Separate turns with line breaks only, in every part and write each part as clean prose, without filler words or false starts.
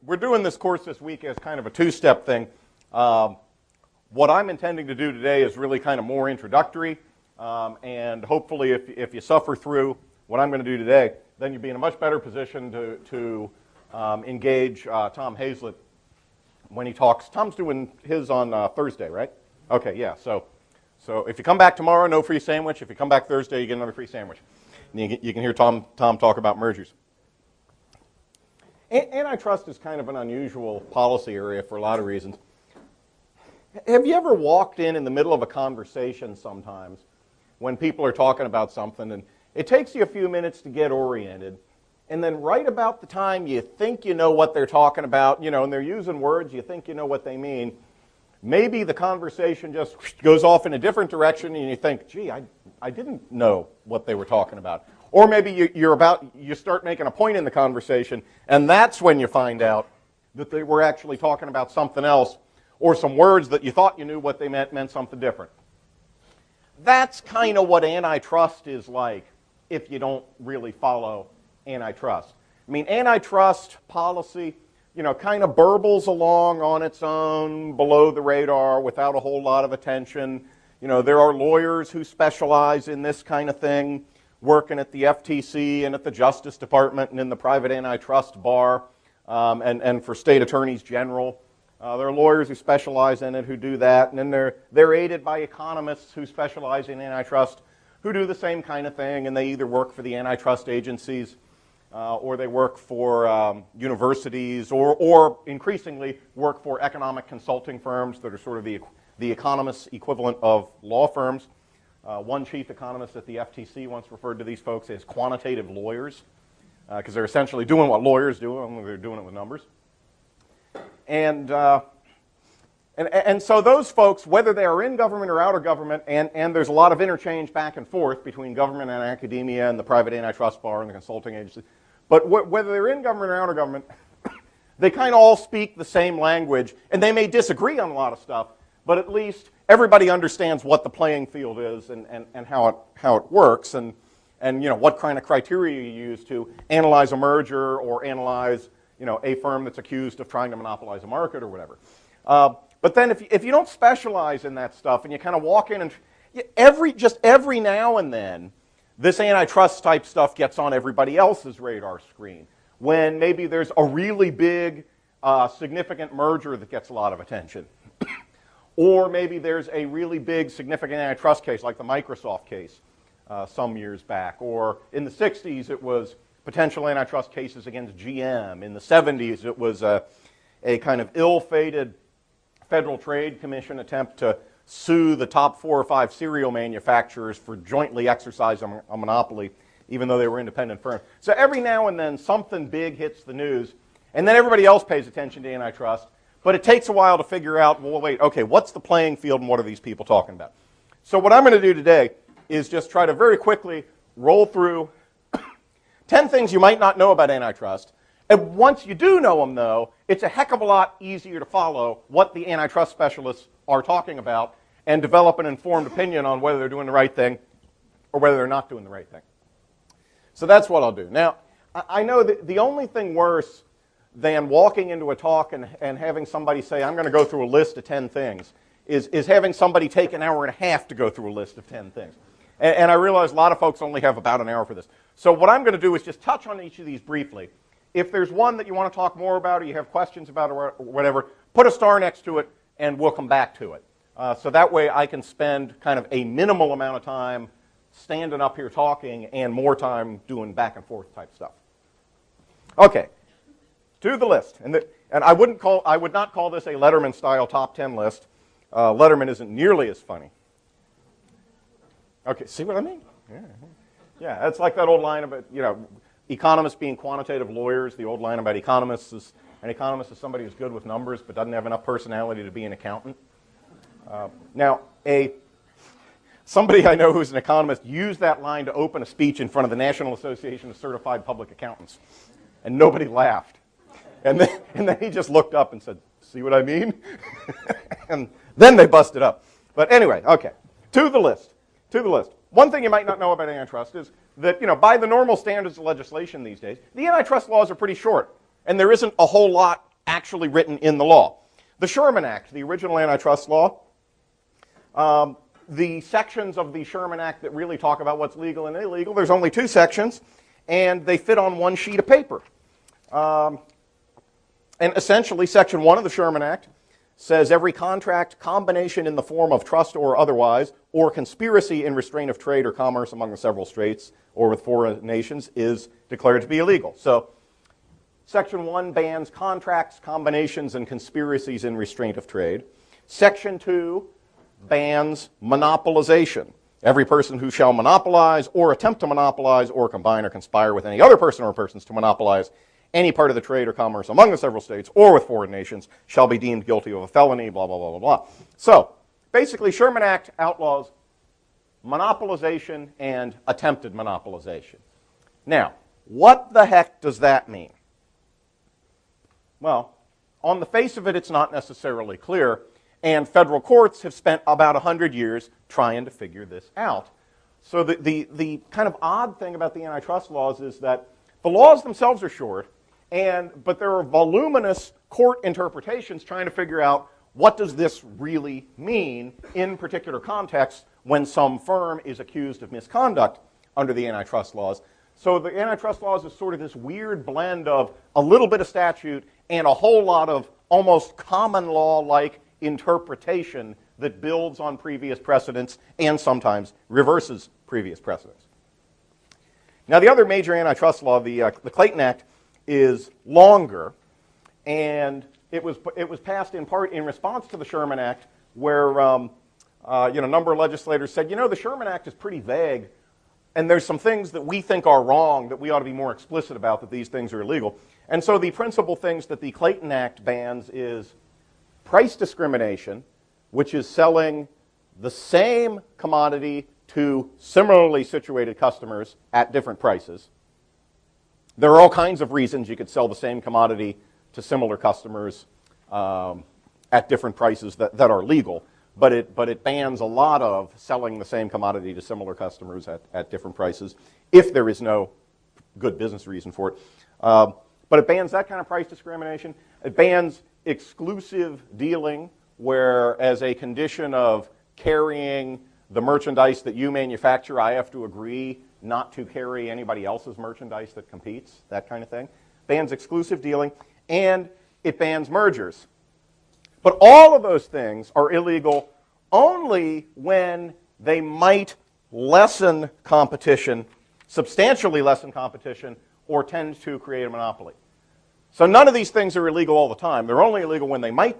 we're doing this course this week as kind of a two-step thing. What I'm intending to do today is really kind of more introductory, and hopefully if you suffer through what I'm going to do today, then you'll be in a much better position to engage Tom Hazlett when he talks. Tom's doing his on Thursday, right? Okay, yeah, so if you come back tomorrow, no free sandwich. If you come back Thursday, you get another free sandwich. And you can hear Tom talk about mergers. Antitrust is kind of an unusual policy area for a lot of reasons. Have you ever walked in the middle of a conversation sometimes when people are talking about something, and it takes you a few minutes to get oriented, and then right about the time you think you know what they're talking about, and they're using words, you think you know what they mean, maybe the conversation just goes off in a different direction, and you think, gee, I didn't know what they were talking about. Or maybe you start making a point in the conversation, and that's when you find out that they were actually talking about something else, or some words that you thought you knew what they meant something different. That's kind of what antitrust is like if you don't really follow antitrust. I mean, antitrust policy, kind of burbles along on its own below the radar without a whole lot of attention. There are lawyers who specialize in this kind of thing, working at the FTC and at the Justice Department and in the private antitrust bar and for state attorneys general. There are lawyers who specialize in it who do that, and then they're aided by economists who specialize in antitrust who do the same kind of thing, and they either work for the antitrust agencies or they work for universities or increasingly work for economic consulting firms that are sort of the economists' equivalent of law firms. One chief economist at the FTC once referred to these folks as quantitative lawyers because they're essentially doing what lawyers do, only they're doing it with numbers. And so those folks, whether they are in government or out of government, and there's a lot of interchange back and forth between government and academia and the private antitrust bar and the consulting agency, but whether they're in government or out of government, they kind of all speak the same language, and they may disagree on a lot of stuff, but at least everybody understands what the playing field is and how it works, and what kind of criteria you use to analyze a merger or analyze a firm that's accused of trying to monopolize a market or whatever. But then if you don't specialize in that stuff and you kind of walk in and every now and then this antitrust type stuff gets on everybody else's radar screen when maybe there's a really big significant merger that gets a lot of attention. Or maybe there's a really big significant antitrust case like the Microsoft case some years back. Or in the 60s it was potential antitrust cases against GM. In the 70s it was a kind of ill-fated Federal Trade Commission attempt to sue the top 4 or 5 cereal manufacturers for jointly exercising a monopoly, even though they were independent firms. So every now and then something big hits the news, and then everybody else pays attention to antitrust, but it takes a while to figure out, well, wait, okay, what's the playing field and what are these people talking about? So what I'm going to do today is just try to very quickly roll through 10 things you might not know about antitrust. And once you do know them, though, it's a heck of a lot easier to follow what the antitrust specialists are talking about and develop an informed opinion on whether they're doing the right thing or whether they're not doing the right thing. So that's what I'll do. Now, I know that the only thing worse than walking into a talk and having somebody say, I'm going to go through a list of 10 things, is having somebody take an hour and a half to go through a list of 10 things. And I realize a lot of folks only have about an hour for this. So what I'm going to do is just touch on each of these briefly. If there's one that you want to talk more about or you have questions about or whatever, put a star next to it and we'll come back to it. So that way I can spend kind of a minimal amount of time standing up here talking and more time doing back and forth type stuff. Okay, to the list. And I would not call this a Letterman style top 10 list. Letterman isn't nearly as funny. Okay, see what I mean? Yeah, it's like that old line about, economists being quantitative lawyers. The old line about economists is, an economist is somebody who's good with numbers but doesn't have enough personality to be an accountant. Now, somebody I know who's an economist used that line to open a speech in front of the National Association of Certified Public Accountants, and nobody laughed. And then he just looked up and said, see what I mean? And then they busted up. But anyway, okay, to the list. One thing you might not know about antitrust is that, by the normal standards of legislation these days, the antitrust laws are pretty short, and there isn't a whole lot actually written in the law. The Sherman Act, the original antitrust law, the sections of the Sherman Act that really talk about what's legal and illegal, there's only 2 sections, and they fit on one sheet of paper. And essentially, Section 1 of the Sherman Act says every contract, combination in the form of trust or otherwise, or conspiracy in restraint of trade or commerce among the several states or with foreign nations is declared to be illegal. So, Section 1 bans contracts, combinations, and conspiracies in restraint of trade. Section 2 bans monopolization. Every person who shall monopolize or attempt to monopolize or combine or conspire with any other person or persons to monopolize any part of the trade or commerce among the several states or with foreign nations shall be deemed guilty of a felony, blah, blah, blah, blah, blah. So, basically, Sherman Act outlaws monopolization and attempted monopolization. Now, what the heck does that mean? Well, on the face of it, it's not necessarily clear, and federal courts have spent about 100 years trying to figure this out. So the kind of odd thing about the antitrust laws is that the laws themselves are short, but there are voluminous court interpretations trying to figure out what does this really mean in particular contexts when some firm is accused of misconduct under the antitrust laws. So the antitrust laws is sort of this weird blend of a little bit of statute and a whole lot of almost common law-like interpretation that builds on previous precedents and sometimes reverses previous precedents. Now, the other major antitrust law, the Clayton Act, is longer, and it was passed in part in response to the Sherman Act, where a number of legislators said, the Sherman Act is pretty vague, and there's some things that we think are wrong that we ought to be more explicit about, that these things are illegal. And so the principal things that the Clayton Act bans is price discrimination, which is selling the same commodity to similarly situated customers at different prices. There are all kinds of reasons you could sell the same commodity to similar customers at different prices that are legal, but it bans a lot of selling the same commodity to similar customers at different prices if there is no good business reason for it. But it bans that kind of price discrimination. It bans exclusive dealing, where as a condition of carrying the merchandise that you manufacture, I have to agree not to carry anybody else's merchandise that competes, that kind of thing. Bans exclusive dealing, and it bans mergers. But all of those things are illegal only when they might lessen competition, substantially lessen competition, or tend to create a monopoly. So none of these things are illegal all the time. They're only illegal when they may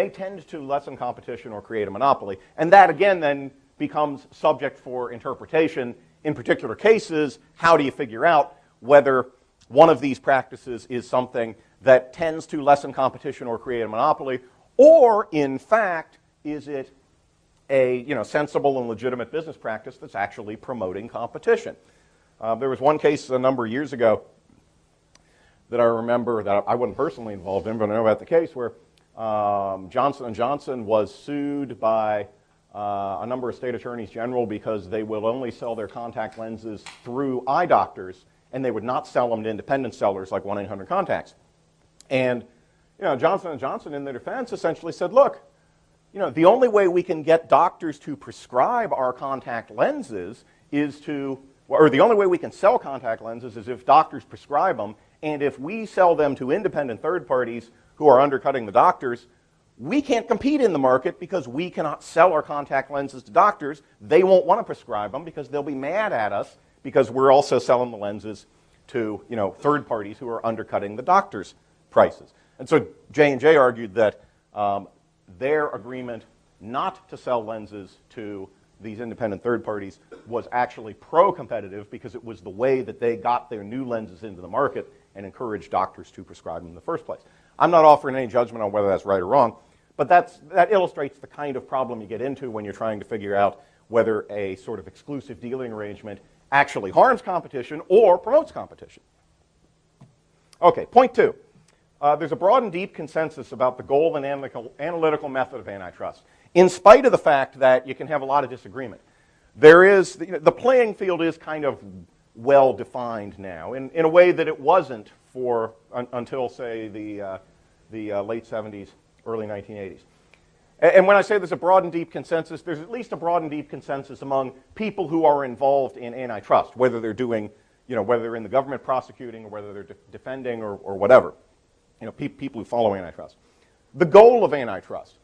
tend to lessen competition or create a monopoly. And that, again, then becomes subject for interpretation. In particular cases, how do you figure out whether one of these practices is something that tends to lessen competition or create a monopoly, or, in fact, is it a sensible and legitimate business practice that's actually promoting competition? There was one case a number of years ago that I remember that I wasn't personally involved in, but I know about the case where Johnson & Johnson was sued by a number of state attorneys general because they will only sell their contact lenses through eye doctors, and they would not sell them to independent sellers like 1-800-CONTACTS. And Johnson & Johnson, in their defense, essentially said, look, the only way we can get doctors to prescribe our contact lenses is the only way we can sell contact lenses is if doctors prescribe them, and if we sell them to independent third parties who are undercutting the doctors, we can't compete in the market because we cannot sell our contact lenses to doctors. They won't want to prescribe them because they'll be mad at us because we're also selling the lenses to third parties who are undercutting the doctors' prices. And so J&J argued that their agreement not to sell lenses to these independent third parties was actually pro-competitive because it was the way that they got their new lenses into the market and encouraged doctors to prescribe them in the first place. I'm not offering any judgment on whether that's right or wrong, but that illustrates the kind of problem you get into when you're trying to figure out whether a sort of exclusive dealing arrangement actually harms competition or promotes competition. Okay, point 2. There's a broad and deep consensus about the goal and analytical method of antitrust, in spite of the fact that you can have a lot of disagreement. The playing field is kind of well defined now in a way that it wasn't until, say, the the late 70s, early 1980s. And when I say there's a broad and deep consensus, there's at least a broad and deep consensus among people who are involved in antitrust, whether they're doing, whether they're in the government prosecuting or whether they're defending or whatever, people who follow antitrust. The goal of antitrust.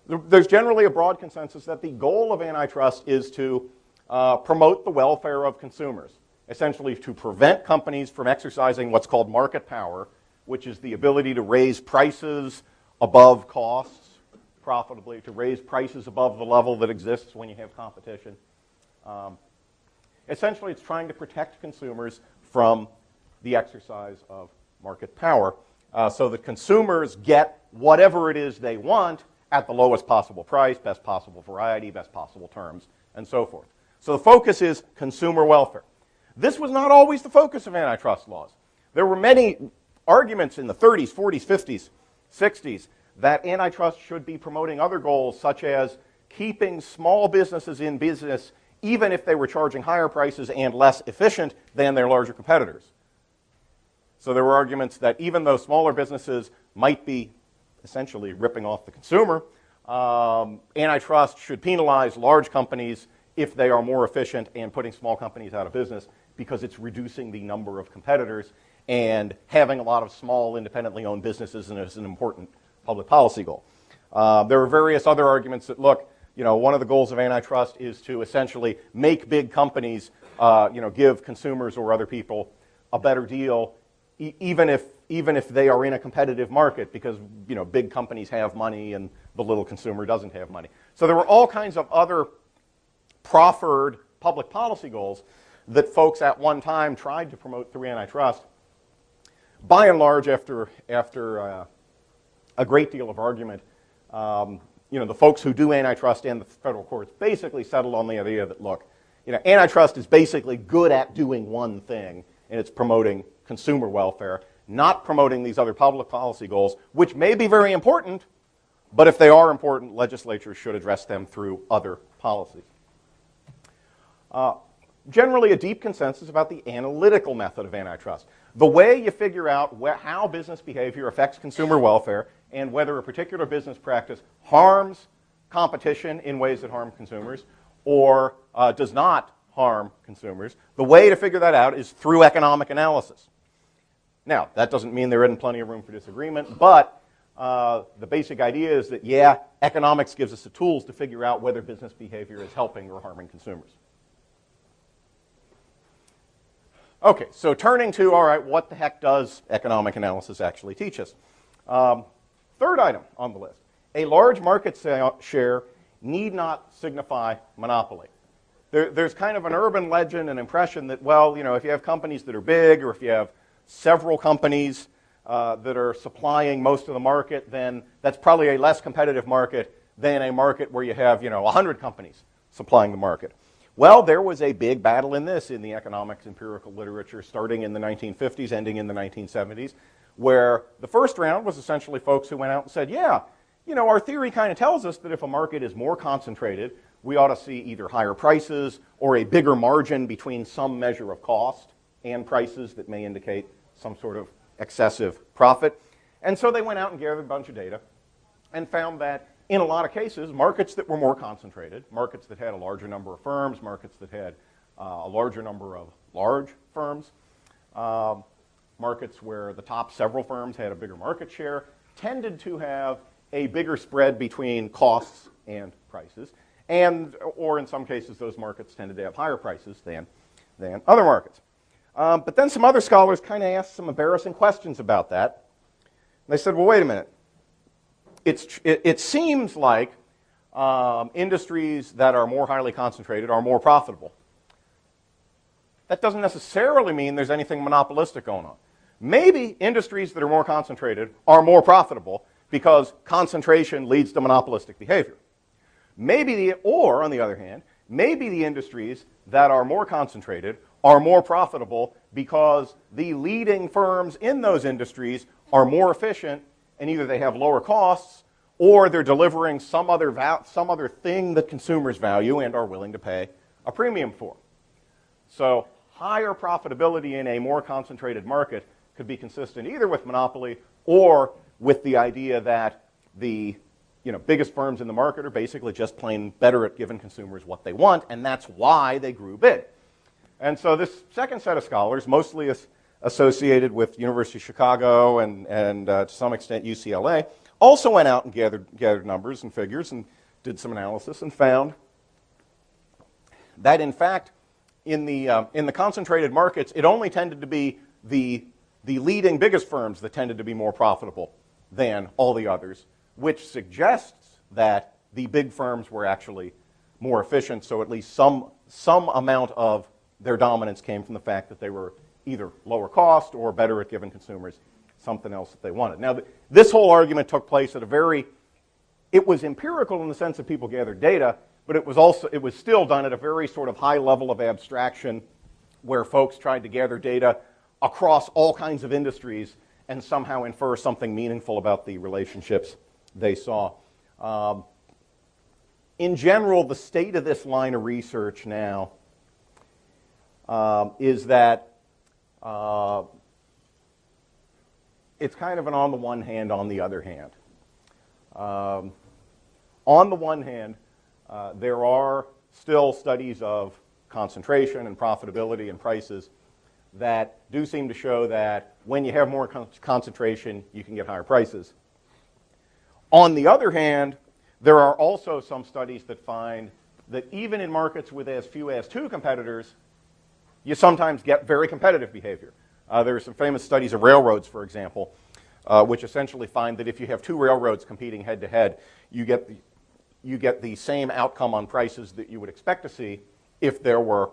There's generally a broad consensus that the goal of antitrust is to promote the welfare of consumers, essentially to prevent companies from exercising what's called market power, which is the ability to raise prices above costs profitably, to raise prices above the level that exists when you have competition. Essentially, it's trying to protect consumers from the exercise of market power so that consumers get whatever it is they want at the lowest possible price, best possible variety, best possible terms, and so forth. So the focus is consumer welfare. This was not always the focus of antitrust laws. There were many arguments in the 30s, 40s, 50s, 60s that antitrust should be promoting other goals, such as keeping small businesses in business even if they were charging higher prices and less efficient than their larger competitors. So there were arguments that even though smaller businesses might be essentially ripping off the consumer, antitrust should penalize large companies if they are more efficient and putting small companies out of business because it's reducing the number of competitors, and having a lot of small independently owned businesses is an important public policy goal. There are various other arguments that look, one of the goals of antitrust is to essentially make big companies, give consumers or other people a better deal, even if they are in a competitive market, because big companies have money and the little consumer doesn't have money. So there were all kinds of other proffered public policy goals that folks at one time tried to promote through antitrust. By and large, after a great deal of argument, the folks who do antitrust and the federal courts basically settled on the idea that, look, antitrust is basically good at doing one thing, and it's promoting consumer welfare, not promoting these other public policy goals, which may be very important, but if they are important, legislatures should address them through other policies. Generally, a deep consensus about the analytical method of antitrust. The way you figure out how business behavior affects consumer welfare and whether a particular business practice harms competition in ways that harm consumers or does not harm consumers. The way to figure that out is through economic analysis. Now, that doesn't mean there isn't plenty of room for disagreement, but the basic idea is that, yeah, economics gives us the tools to figure out whether business behavior is helping or harming consumers. Okay, so turning to, all right, what the heck does economic analysis actually teach us? Third item on the list, a large market share need not signify monopoly. There's kind of an urban legend and impression that, well, if you have companies that are big or if you have several companies that are supplying most of the market, then that's probably a less competitive market than a market where you have, 100 companies supplying the market. Well, there was a big battle in this in the economics empirical literature starting in the 1950s, ending in the 1970s, where the first round was essentially folks who went out and said, yeah, our theory kind of tells us that if a market is more concentrated, we ought to see either higher prices or a bigger margin between some measure of cost and prices that may indicate some sort of excessive profit. And so they went out and gathered a bunch of data and found that in a lot of cases, markets that were more concentrated, markets that had a larger number of firms, markets that had a larger number of large firms, markets where the top several firms had a bigger market share, tended to have a bigger spread between costs and prices, or in some cases, those markets tended to have higher prices than other markets. But then some other scholars kind of asked some embarrassing questions about that. They said, well, wait a minute. It seems like industries that are more highly concentrated are more profitable. That doesn't necessarily mean there's anything monopolistic going on. Maybe industries that are more concentrated are more profitable because concentration leads to monopolistic behavior. Or on the other hand, maybe the industries that are more concentrated are more profitable because the leading firms in those industries are more efficient, and either they have lower costs or they're delivering some other thing that consumers value and are willing to pay a premium for. So higher profitability in a more concentrated market could be consistent either with monopoly or with the idea that the biggest firms in the market are basically just plain better at giving consumers what they want, and that's why they grew big. And so this second set of scholars, mostly associated with University of Chicago and to some extent UCLA, also went out and gathered numbers and figures and did some analysis and found that in fact in the concentrated markets it only tended to be the leading biggest firms that tended to be more profitable than all the others, which suggests that the big firms were actually more efficient, so at least some amount of their dominance came from the fact that they were either lower cost or better at giving consumers something else that they wanted. Now, this whole argument took place at it was empirical in the sense that people gathered data, but it was still done at a very sort of high level of abstraction where folks tried to gather data across all kinds of industries and somehow infer something meaningful about the relationships they saw. In general, the state of this line of research now is that it's kind of an on the one hand, on the other hand. On the one hand, there are still studies of concentration and profitability and prices that do seem to show that when you have more concentration, you can get higher prices. On the other hand, there are also some studies that find that even in markets with as few as 2 competitors, you sometimes get very competitive behavior. There are some famous studies of railroads, for example, which essentially find that if you have 2 railroads competing head-to-head, you get the same outcome on prices that you would expect to see if there were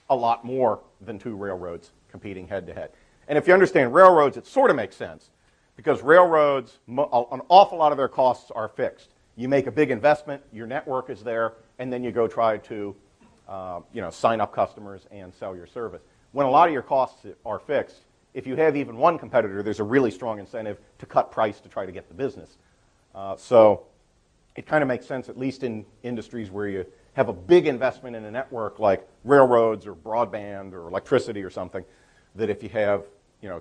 a lot more than 2 railroads competing head-to-head. And if you understand railroads, it sort of makes sense, because railroads, an awful lot of their costs are fixed. You make a big investment, your network is there, and then you go try to sign up customers and sell your service. When a lot of your costs are fixed, if you have even one competitor, there's a really strong incentive to cut price to try to get the business. So it kind of makes sense, at least in industries where you have a big investment in a network like railroads or broadband or electricity or something, that if you have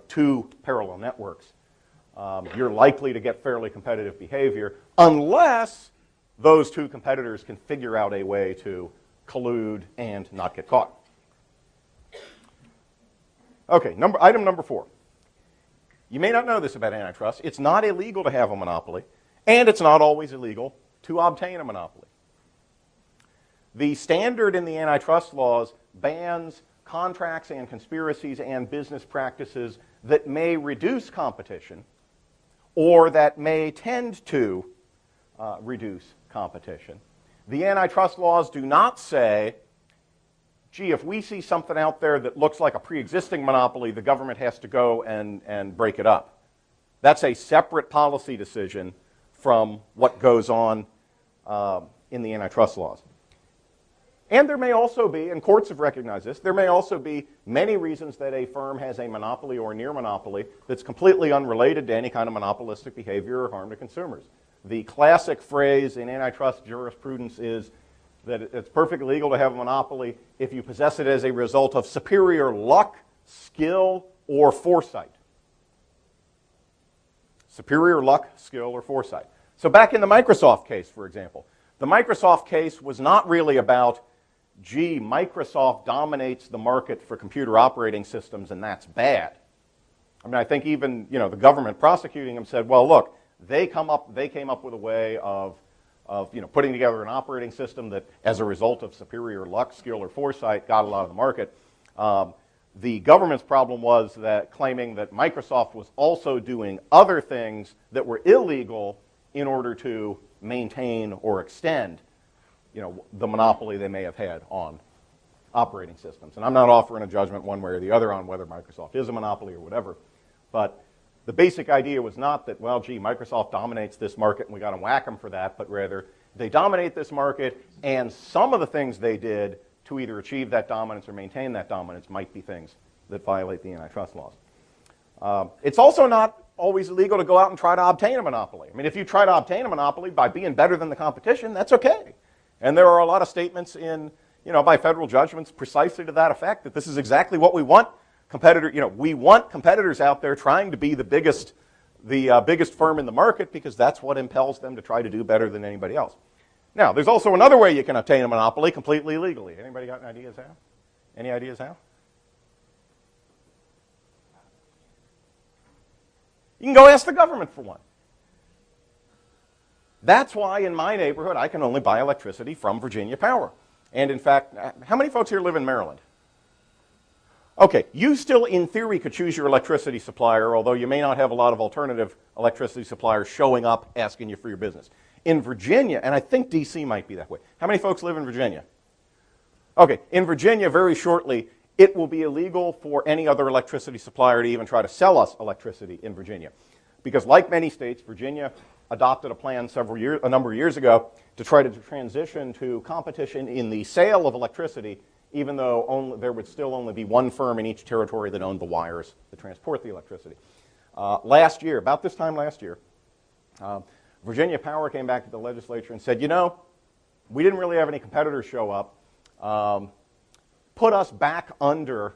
2 parallel networks, you're likely to get fairly competitive behavior unless those 2 competitors can figure out a way to collude and not get caught. Okay, item number 4. You may not know this about antitrust. It's not illegal to have a monopoly, and it's not always illegal to obtain a monopoly. The standard in the antitrust laws bans contracts and conspiracies and business practices that may reduce competition or that may tend to reduce competition. The antitrust laws do not say, gee, if we see something out there that looks like a pre-existing monopoly, the government has to go and break it up. That's a separate policy decision from what goes on in the antitrust laws. And there may also be, and courts have recognized this, there may also be many reasons that a firm has a monopoly or near monopoly that's completely unrelated to any kind of monopolistic behavior or harm to consumers. The classic phrase in antitrust jurisprudence is that it's perfectly legal to have a monopoly if you possess it as a result of superior luck, skill, or foresight. Superior luck, skill, or foresight. So back in the Microsoft case, for example, the Microsoft case was not really about, gee, Microsoft dominates the market for computer operating systems and that's bad. I mean, I think even the government prosecuting them said, well, look, they came up with a way of putting together an operating system that, as a result of superior luck, skill, or foresight, got a lot of the market. The government's problem was that claiming that Microsoft was also doing other things that were illegal in order to maintain or extend, the monopoly they may have had on operating systems. And I'm not offering a judgment one way or the other on whether Microsoft is a monopoly or whatever, but the basic idea was not that, well, gee, Microsoft dominates this market and we got to whack them for that, but rather they dominate this market and some of the things they did to either achieve that dominance or maintain that dominance might be things that violate the antitrust laws. It's also not always illegal to go out and try to obtain a monopoly. I mean, if you try to obtain a monopoly by being better than the competition, that's okay. And there are a lot of statements in, by federal judgments precisely to that effect, that this is exactly what we want. We want competitors out there trying to be the biggest, the biggest firm in the market because that's what impels them to try to do better than anybody else. Now, there's also another way you can obtain a monopoly completely legally. Anybody got any ideas how? Any ideas how? You can go ask the government for one. That's why in my neighborhood I can only buy electricity from Virginia Power. And in fact, how many folks here live in Maryland? Okay, you still in theory could choose your electricity supplier, although you may not have a lot of alternative electricity suppliers showing up asking you for your business. In Virginia, and I think DC might be that way. How many folks live in Virginia? Okay, in Virginia very shortly it will be illegal for any other electricity supplier to even try to sell us electricity in Virginia. Because like many states, Virginia adopted a plan a number of years ago to try to transition to competition in the sale of electricity, even though there would still only be one firm in each territory that owned the wires that transport the electricity. Last year, about this time last year, Virginia Power came back to the legislature and said, you know, we didn't really have any competitors show up. Put us back under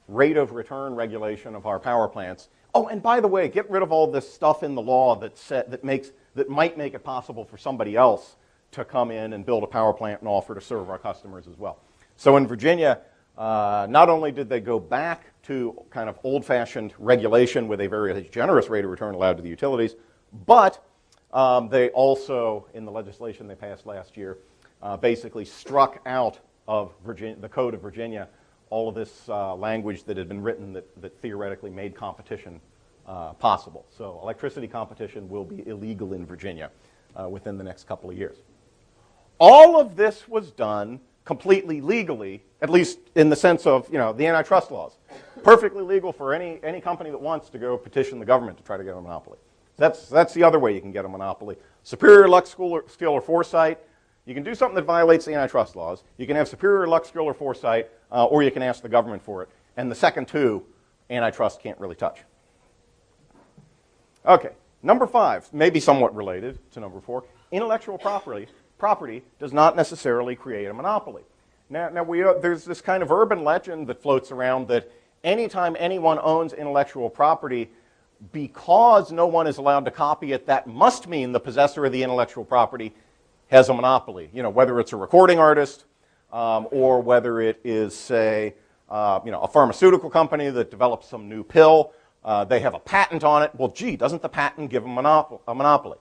rate of return regulation of our power plants. Oh, and by the way, get rid of all this stuff in the law that might make it possible for somebody else to come in and build a power plant and offer to serve our customers as well. So in Virginia, not only did they go back to kind of old-fashioned regulation with a very generous rate of return allowed to the utilities, but they also, in the legislation they passed last year, basically struck out of the Code of Virginia all of this language that had been written that theoretically made competition possible. So electricity competition will be illegal in Virginia within the next couple of years. All of this was done completely legally, at least in the sense of, the antitrust laws. Perfectly legal for any company that wants to go petition the government to try to get a monopoly. That's the other way you can get a monopoly. Superior luck, skill, or foresight. You can do something that violates the antitrust laws. You can have superior luck, skill, or foresight, or you can ask the government for it. And the second two, antitrust can't really touch. Okay, number 5, maybe somewhat related to number 4. Intellectual property does not necessarily create a monopoly. Now there's this kind of urban legend that floats around that anytime anyone owns intellectual property, because no one is allowed to copy it, that must mean the possessor of the intellectual property has a monopoly. Whether it's a recording artist or whether it is, say, a pharmaceutical company that develops some new pill. They have a patent on it. Well, gee, doesn't the patent give them a monopoly?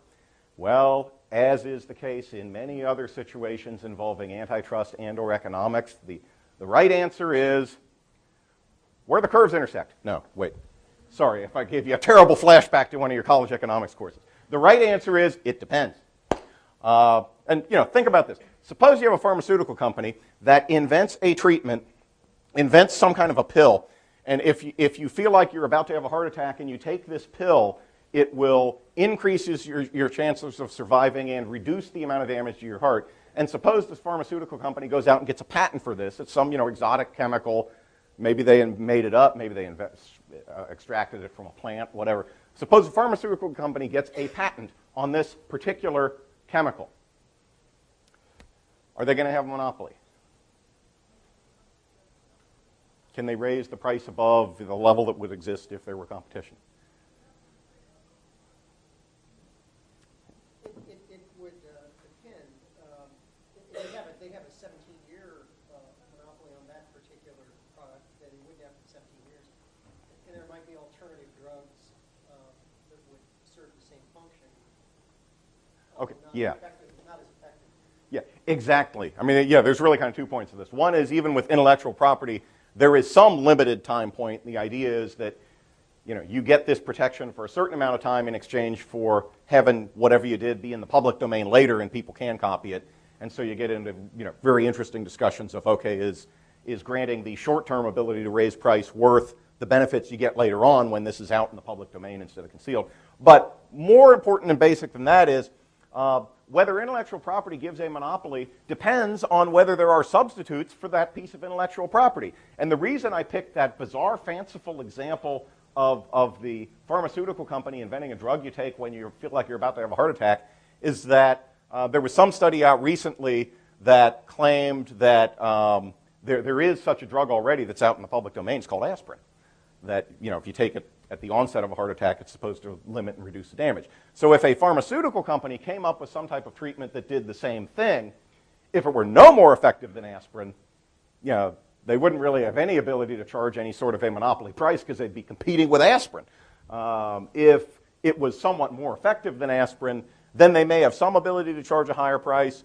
Well, as is the case in many other situations involving antitrust and or economics, the right answer is where the curves intersect. No, wait. Sorry if I gave you a terrible flashback to one of your college economics courses. The right answer is it depends. And think about this. Suppose you have a pharmaceutical company that invents a treatment, invents some kind of a pill, and if you feel like you're about to have a heart attack and you take this pill, it will increase your chances of surviving and reduce the amount of damage to your heart. And suppose this pharmaceutical company goes out and gets a patent for this. It's some exotic chemical. Maybe they made it up. Maybe they extracted it from a plant, whatever. Suppose a pharmaceutical company gets a patent on this particular chemical. Are they going to have a monopoly? Can they raise the price above the level that would exist if there were competition?
It would depend. They have a 17-year monopoly on that particular product that they wouldn't have for 17 years. And there might be alternative drugs that would serve the same function.
Okay, yeah.
Not as effective.
Yeah, exactly. I mean, yeah, there's really kind of 2 points to this. One is even with intellectual property, there is some limited time point. The idea is that you get this protection for a certain amount of time in exchange for having whatever you did be in the public domain later and people can copy it. And so you get into very interesting discussions of, okay, is granting the short-term ability to raise price worth the benefits you get later on when this is out in the public domain instead of concealed. But more important and basic than that is whether intellectual property gives a monopoly depends on whether there are substitutes for that piece of intellectual property. And the reason I picked that bizarre, fanciful example of the pharmaceutical company inventing a drug you take when you feel like you're about to have a heart attack is that there was some study out recently that claimed that there is such a drug already that's out in the public domain. It's called aspirin. That if you take it at the onset of a heart attack, it's supposed to limit and reduce the damage. So if a pharmaceutical company came up with some type of treatment that did the same thing, if it were no more effective than aspirin, they wouldn't really have any ability to charge any sort of a monopoly price because they'd be competing with aspirin. If it was somewhat more effective than aspirin, then they may have some ability to charge a higher price.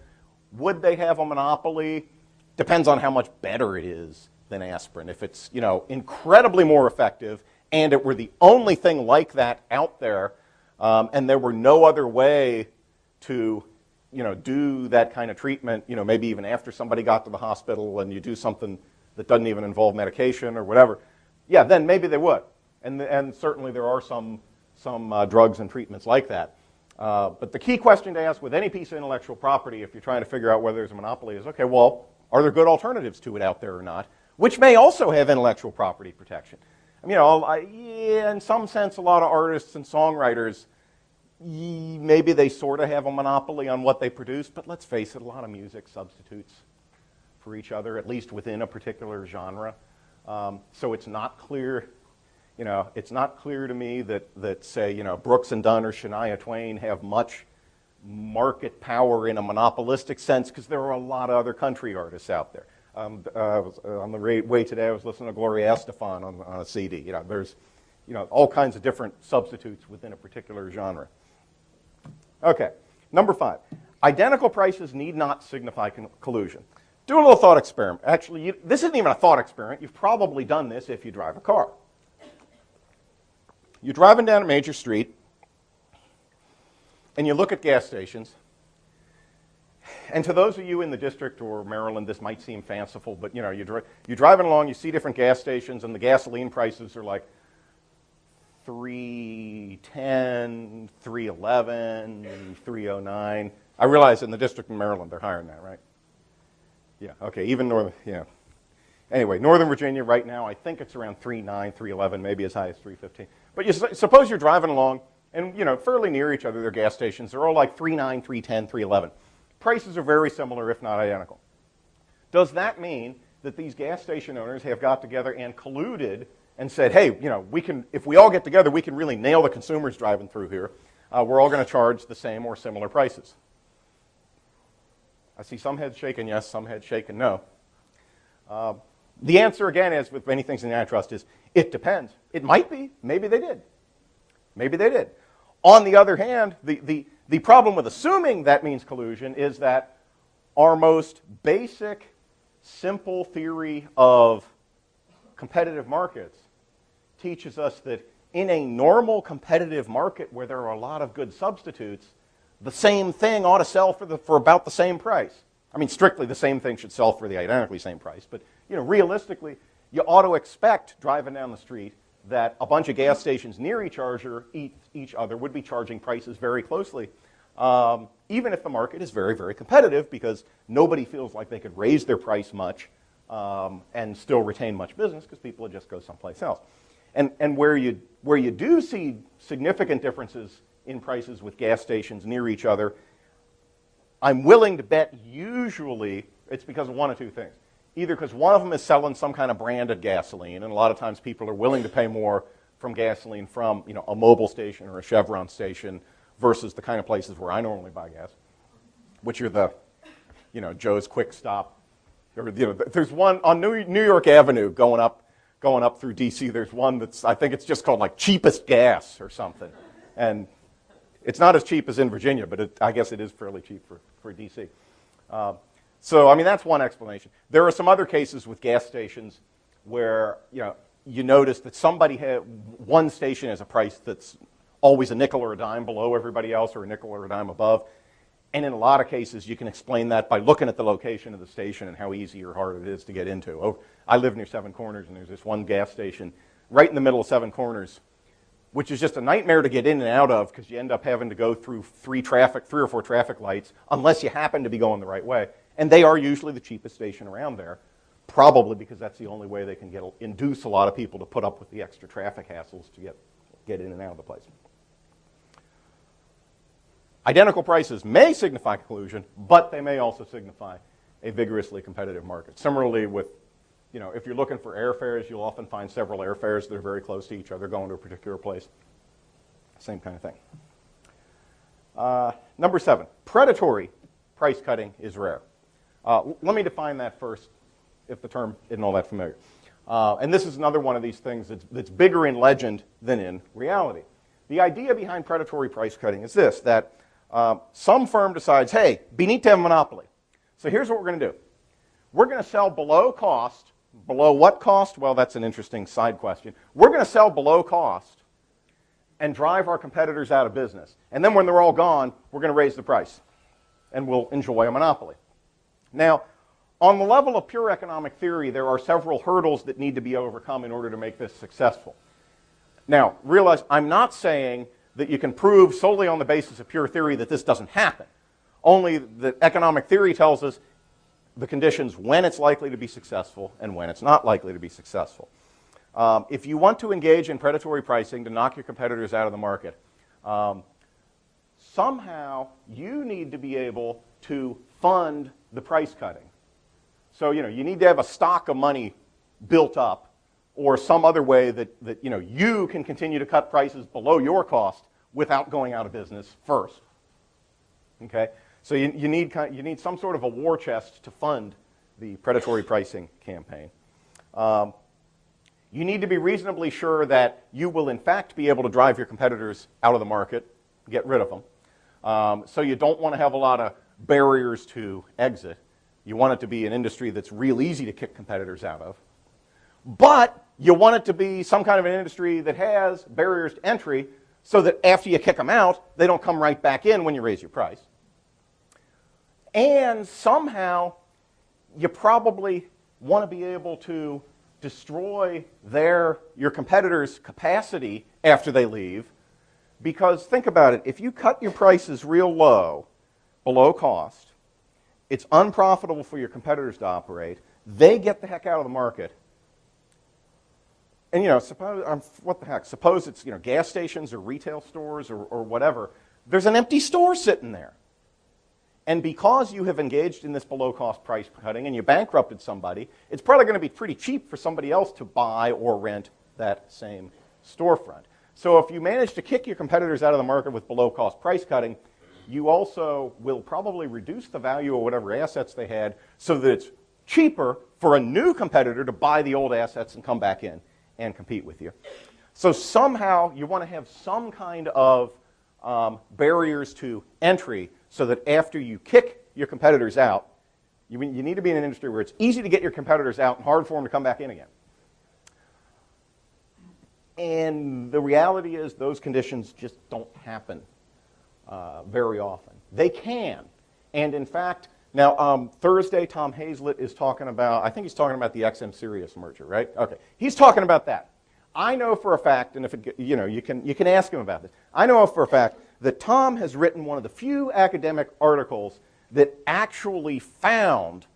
Would they have a monopoly? Depends on how much better it is than aspirin. If it's incredibly more effective and it were the only thing like that out there, and there were no other way to do that kind of treatment, maybe even after somebody got to the hospital and you do something that doesn't even involve medication or whatever, yeah, then maybe they would. And certainly there are some drugs and treatments like that. But the key question to ask with any piece of intellectual property, if you're trying to figure out whether there's a monopoly, is, okay, well, are there good alternatives to it out there or not, which may also have intellectual property protection? In some sense, a lot of artists and songwriters, maybe they sort of have a monopoly on what they produce, but let's face it, a lot of music substitutes for each other, at least within a particular genre. So it's not clear, it's not clear to me that say, Brooks and Dunn or Shania Twain have much market power in a monopolistic sense, because there are a lot of other country artists out there. On the way today, I was listening to Gloria Estefan on a CD. There's all kinds of different substitutes within a particular genre. Okay, number 5. Identical prices need not signify collusion. Do a little thought experiment. Actually, this isn't even a thought experiment. You've probably done this if you drive a car. You're driving down a major street, and you look at gas stations. And to those of you in the district or Maryland, this might seem fanciful, but you're driving along, you see different gas stations, and the gasoline prices are like $3.10, $3.11, $3.09. I realize in the district in Maryland they're higher than that, right? Yeah, okay, even Northern, yeah. Anyway, Northern Virginia right now, I think it's around $3.09, $3.11, maybe as high as $3.15. But suppose you're driving along, and fairly near each other, their gas stations. They're all like $3.09, $3.10, $3.11. Prices are very similar, if not identical. Does that mean that these gas station owners have got together and colluded and said, hey, if we all get together, we can really nail the consumers driving through here. We're all going to charge the same or similar prices? I see some heads shaking yes, some heads shaking no. The answer, again, as with many things in antitrust, is it depends. It might be. Maybe they did. Maybe they did. On the other hand, the problem with assuming that means collusion is that our most basic, simple theory of competitive markets teaches us that in a normal competitive market where there are a lot of good substitutes, the same thing ought to sell for about the same price. I mean, strictly, the same thing should sell for the identically same price. But realistically, you ought to expect, driving down the street, that a bunch of gas stations near each other would be charging prices very closely, even if the market is very, very competitive, because nobody feels like they could raise their price much and still retain much business, because people would just go someplace else. And where you do see significant differences in prices with gas stations near each other, I'm willing to bet usually it's because of one of two things. Either because one of them is selling some kind of branded gasoline, and a lot of times people are willing to pay more from gasoline from a Mobil station or a Chevron station versus the kind of places where I normally buy gas, which are the Joe's Quick Stop. Or, there's one on New York Avenue going up through D.C. There's one that's, I think it's just called like cheapest gas or something, and it's not as cheap as in Virginia, but I guess it is fairly cheap for D.C. So, I mean, that's one explanation. There are some other cases with gas stations where, you notice that one station has a price that's always a nickel or a dime below everybody else, or a nickel or a dime above. And in a lot of cases, you can explain that by looking at the location of the station and how easy or hard it is to get into. I live near Seven Corners, and there's this one gas station right in the middle of Seven Corners, which is just a nightmare to get in and out of, because you end up having to go through 3 or 4 traffic lights unless you happen to be going the right way. And they are usually the cheapest station around there, probably because that's the only way they can induce a lot of people to put up with the extra traffic hassles to get in and out of the place. Identical prices may signify collusion, but they may also signify a vigorously competitive market. Similarly with if you're looking for airfares, you'll often find several airfares that are very close to each other going to a particular place. Same kind of thing. Number 7, predatory price cutting is rare. Let me define that first, if the term isn't all that familiar. And this is another one of these things that's bigger in legend than in reality. The idea behind predatory price cutting is this, that some firm decides, hey, we need to have a monopoly. So here's what we're going to do. We're going to sell below cost. Below what cost? Well, that's an interesting side question. We're going to sell below cost and drive our competitors out of business. And then when they're all gone, we're going to raise the price. And we'll enjoy a monopoly. Now, on the level of pure economic theory, there are several hurdles that need to be overcome in order to make this successful. Now, realize I'm not saying that you can prove solely on the basis of pure theory that this doesn't happen. Only that economic theory tells us the conditions when it's likely to be successful and when it's not likely to be successful. If you want to engage in predatory pricing to knock your competitors out of the market, somehow you need to be able to fund the price cutting. So, you need to have a stock of money built up or some other way that you can continue to cut prices below your cost without going out of business first. Okay? So you need some sort of a war chest to fund the predatory pricing campaign. You need to be reasonably sure that you will in fact be able to drive your competitors out of the market, get rid of them. So you don't want to have a lot of barriers to exit. You want it to be an industry that's real easy to kick competitors out of. But you want it to be some kind of an industry that has barriers to entry so that after you kick them out, they don't come right back in when you raise your price. And somehow, you probably want to be able to destroy your competitors' capacity after they leave. Because think about it, if you cut your prices real low, below cost, it's unprofitable for your competitors to operate. They get the heck out of the market. And suppose what the heck? Suppose it's gas stations or retail stores or whatever. There's an empty store sitting there. And because you have engaged in this below-cost price cutting and you bankrupted somebody, it's probably going to be pretty cheap for somebody else to buy or rent that same storefront. So if you manage to kick your competitors out of the market with below-cost price cutting, you also will probably reduce the value of whatever assets they had so that it's cheaper for a new competitor to buy the old assets and come back in and compete with you. So somehow you want to have some kind of barriers to entry so that after you kick your competitors out, you need to be in an industry where it's easy to get your competitors out and hard for them to come back in again. And the reality is those conditions just don't happen very often. They can. And in fact, now Thursday, Tom Hazlett is talking about, I think he's talking about the Xm Sirius merger, right? Okay. He's talking about that. I know for a fact, and if you can ask him about this. I know for a fact that Tom has written one of the few academic articles that actually found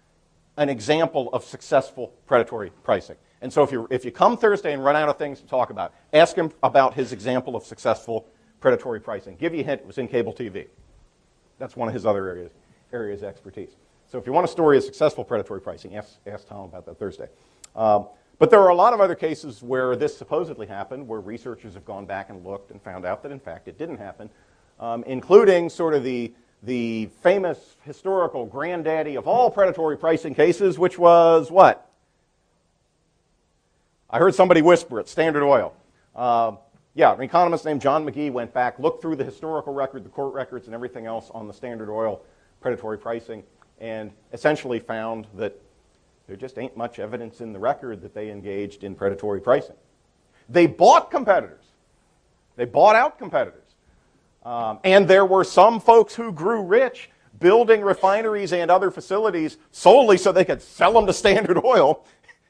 an example of successful predatory pricing. And so if you come Thursday and run out of things to talk about, ask him about his example of successful predatory pricing. Give you a hint, it was in cable TV. That's one of his other areas of expertise. So if you want a story of successful predatory pricing, ask Tom about that Thursday. But there are a lot of other cases where this supposedly happened, where researchers have gone back and looked and found out that in fact it didn't happen, including sort of the famous historical granddaddy of all predatory pricing cases, which was what? I heard somebody whisper it, Standard Oil. An economist named John McGee went back, looked through the historical record, the court records, and everything else on the Standard Oil predatory pricing, and essentially found that there just ain't much evidence in the record that they engaged in predatory pricing. They bought competitors. They bought out competitors. And there were some folks who grew rich building refineries and other facilities solely so they could sell them to Standard Oil,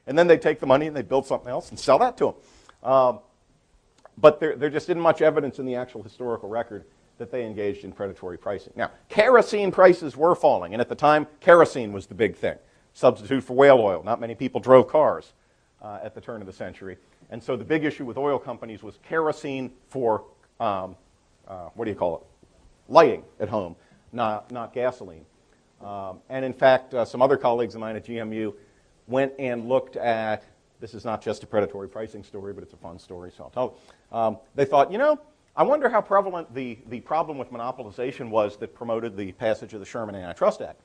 and then they'd take the money and they'd build something else and sell that to them. But there just isn't much evidence in the actual historical record that they engaged in predatory pricing. Now, kerosene prices were falling, and at the time, kerosene was the big thing. Substitute for whale oil. Not many people drove cars at the turn of the century. And so the big issue with oil companies was kerosene for, lighting at home, not gasoline. And in fact, some other colleagues of mine at GMU went and looked at, this is not just a predatory pricing story, but it's a fun story, so I'll tell it. They thought, I wonder how prevalent the problem with monopolization was that promoted the passage of the Sherman Antitrust Act.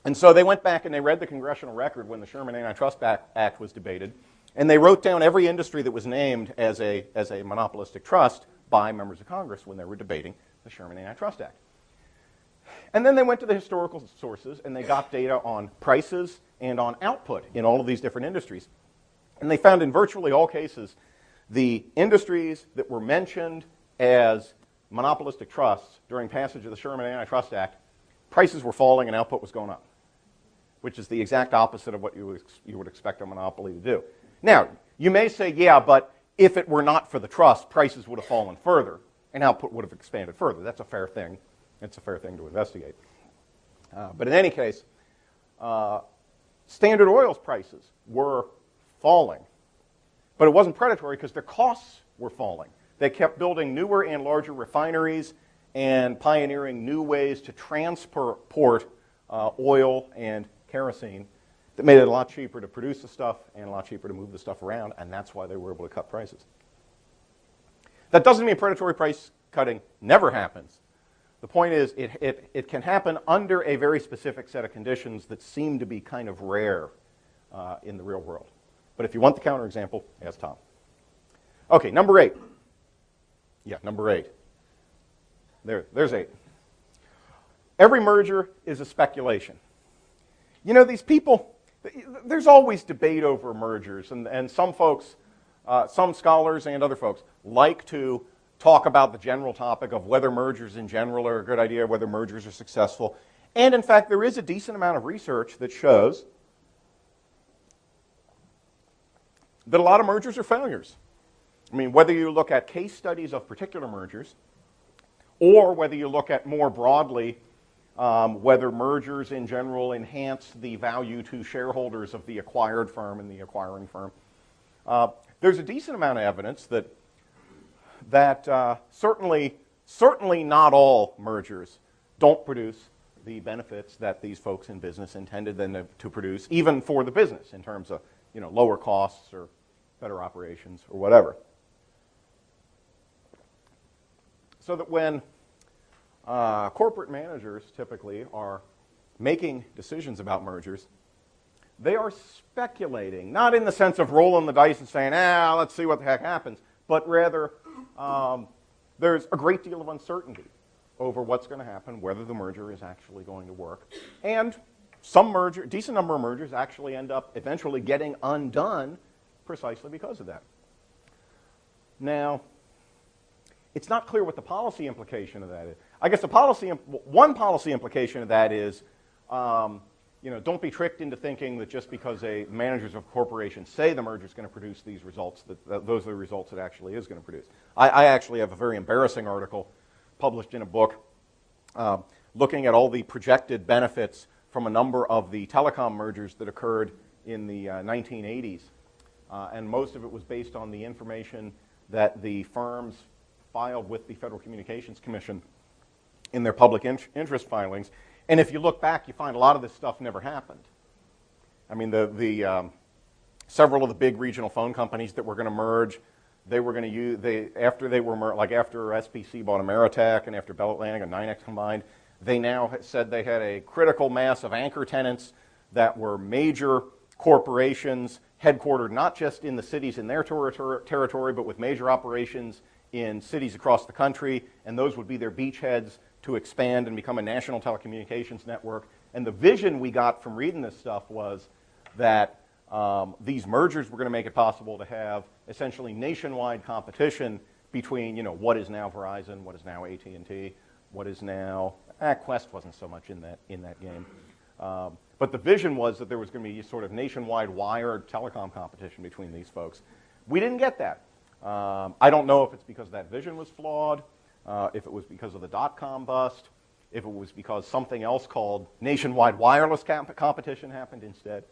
And so they went back and they read the congressional record when the Sherman Antitrust Act was debated, and they wrote down every industry that was named as a monopolistic trust by members of Congress when they were debating the Sherman Antitrust Act. And then they went to the historical sources and they got data on prices and on output in all of these different industries. And they found in virtually all cases the industries that were mentioned as monopolistic trusts during passage of the Sherman Antitrust Act, prices were falling and output was going up, which is the exact opposite of what you would expect a monopoly to do. Now, you may say, yeah, but if it were not for the trust, prices would have fallen further and output would have expanded further. That's a fair thing. It's a fair thing to investigate. But in any case, Standard Oil's prices were falling. But it wasn't predatory because their costs were falling. They kept building newer and larger refineries and pioneering new ways to transport oil and kerosene that made it a lot cheaper to produce the stuff and a lot cheaper to move the stuff around, and that's why they were able to cut prices. That doesn't mean predatory price cutting never happens. The point is it can happen under a very specific set of conditions that seem to be kind of rare in the real world. But if you want the counterexample, ask Tom. Okay, number 8. Yeah, number 8. There's 8. Every merger is a speculation. These people, there's always debate over mergers, and some folks, some scholars and other folks like to talk about the general topic of whether mergers in general are a good idea, whether mergers are successful. And in fact, there is a decent amount of research that shows that a lot of mergers are failures. I mean, whether you look at case studies of particular mergers, or whether you look at more broadly whether mergers in general enhance the value to shareholders of the acquired firm and the acquiring firm, there's a decent amount of evidence that certainly not all mergers don't produce the benefits that these folks in business intended them to produce, even for the business in terms of lower costs or better operations or whatever. So that when corporate managers typically are making decisions about mergers, they are speculating, not in the sense of rolling the dice and saying, let's see what the heck happens, but rather there's a great deal of uncertainty over what's going to happen, whether the merger is actually going to work. And decent number of mergers actually end up eventually getting undone precisely because of that. Now, it's not clear what the policy implication of that is. I guess one policy implication of that is, don't be tricked into thinking that just because managers of corporations say the merger is going to produce these results, that those are the results it actually is going to produce. I actually have a very embarrassing article published in a book looking at all the projected benefits from a number of the telecom mergers that occurred in the 1980s. And most of it was based on the information that the firms filed with the Federal Communications Commission in their public interest filings. And if you look back, you find a lot of this stuff never happened. I mean, several of the big regional phone companies that were going to merge, they were going to use, after SPC bought Ameritech and after Bell Atlantic and NYNEX combined, they now said they had a critical mass of anchor tenants that were major corporations headquartered not just in the cities in their territory, but with major operations in cities across the country, and those would be their beachheads to expand and become a national telecommunications network. And the vision we got from reading this stuff was that these mergers were going to make it possible to have essentially nationwide competition between, what is now Verizon, what is now AT&T, what is now Quest wasn't so much in that game. But the vision was that there was going to be sort of nationwide wired telecom competition between these folks. We didn't get that. I don't know if it's because that vision was flawed, if it was because of the dot-com bust, if it was because something else called nationwide wireless competition happened instead,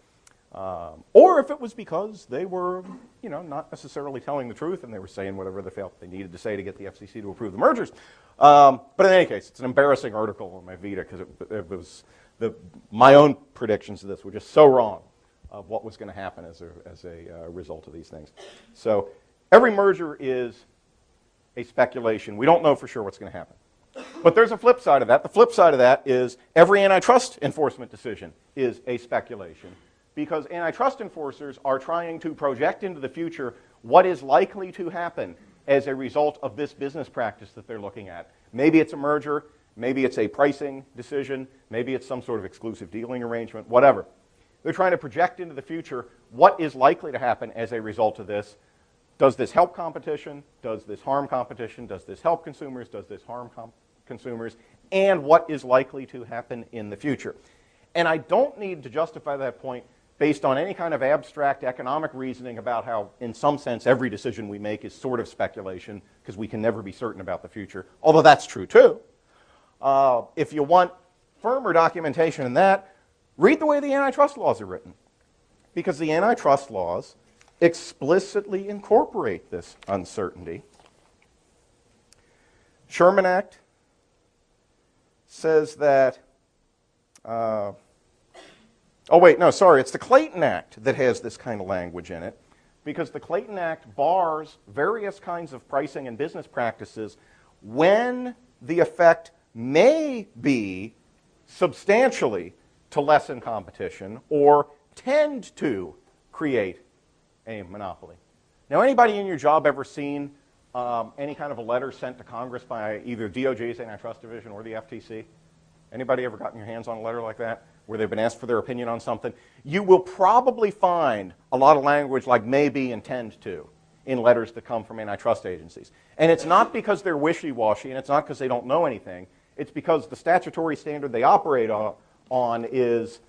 or if it was because they were, not necessarily telling the truth and they were saying whatever they felt they needed to say to get the FCC to approve the mergers. But in any case, it's an embarrassing article on my Vita because it was my own predictions of this were just so wrong of what was going to happen as a result of these things. So every merger is a speculation. We don't know for sure what's going to happen. But there's a flip side of that. The flip side of that is every antitrust enforcement decision is a speculation, because antitrust enforcers are trying to project into the future what is likely to happen as a result of this business practice that they're looking at. Maybe it's a merger, maybe it's a pricing decision, maybe it's some sort of exclusive dealing arrangement, whatever. They're trying to project into the future what is likely to happen as a result of this. Does this help competition? Does this harm competition? Does this help consumers? Does this harm consumers? And what is likely to happen in the future? And I don't need to justify that point based on any kind of abstract economic reasoning about how, in some sense, every decision we make is sort of speculation, because we can never be certain about the future, although that's true too. If you want firmer documentation in that, read the way the antitrust laws are written, because the antitrust laws explicitly incorporate this uncertainty. Sherman Act says that, oh wait, no, sorry, it's the Clayton Act that has this kind of language in it, because the Clayton Act bars various kinds of pricing and business practices when the effect may be substantially to lessen competition or tend to create a monopoly. Now, anybody in your job ever seen any kind of a letter sent to Congress by either DOJ's Antitrust Division or the FTC? Anybody ever gotten your hands on a letter like that where they've been asked for their opinion on something? You will probably find a lot of language like may be and tend to in letters that come from antitrust agencies. And it's not because they're wishy-washy, and it's not because they don't know anything. It's because the statutory standard they operate on is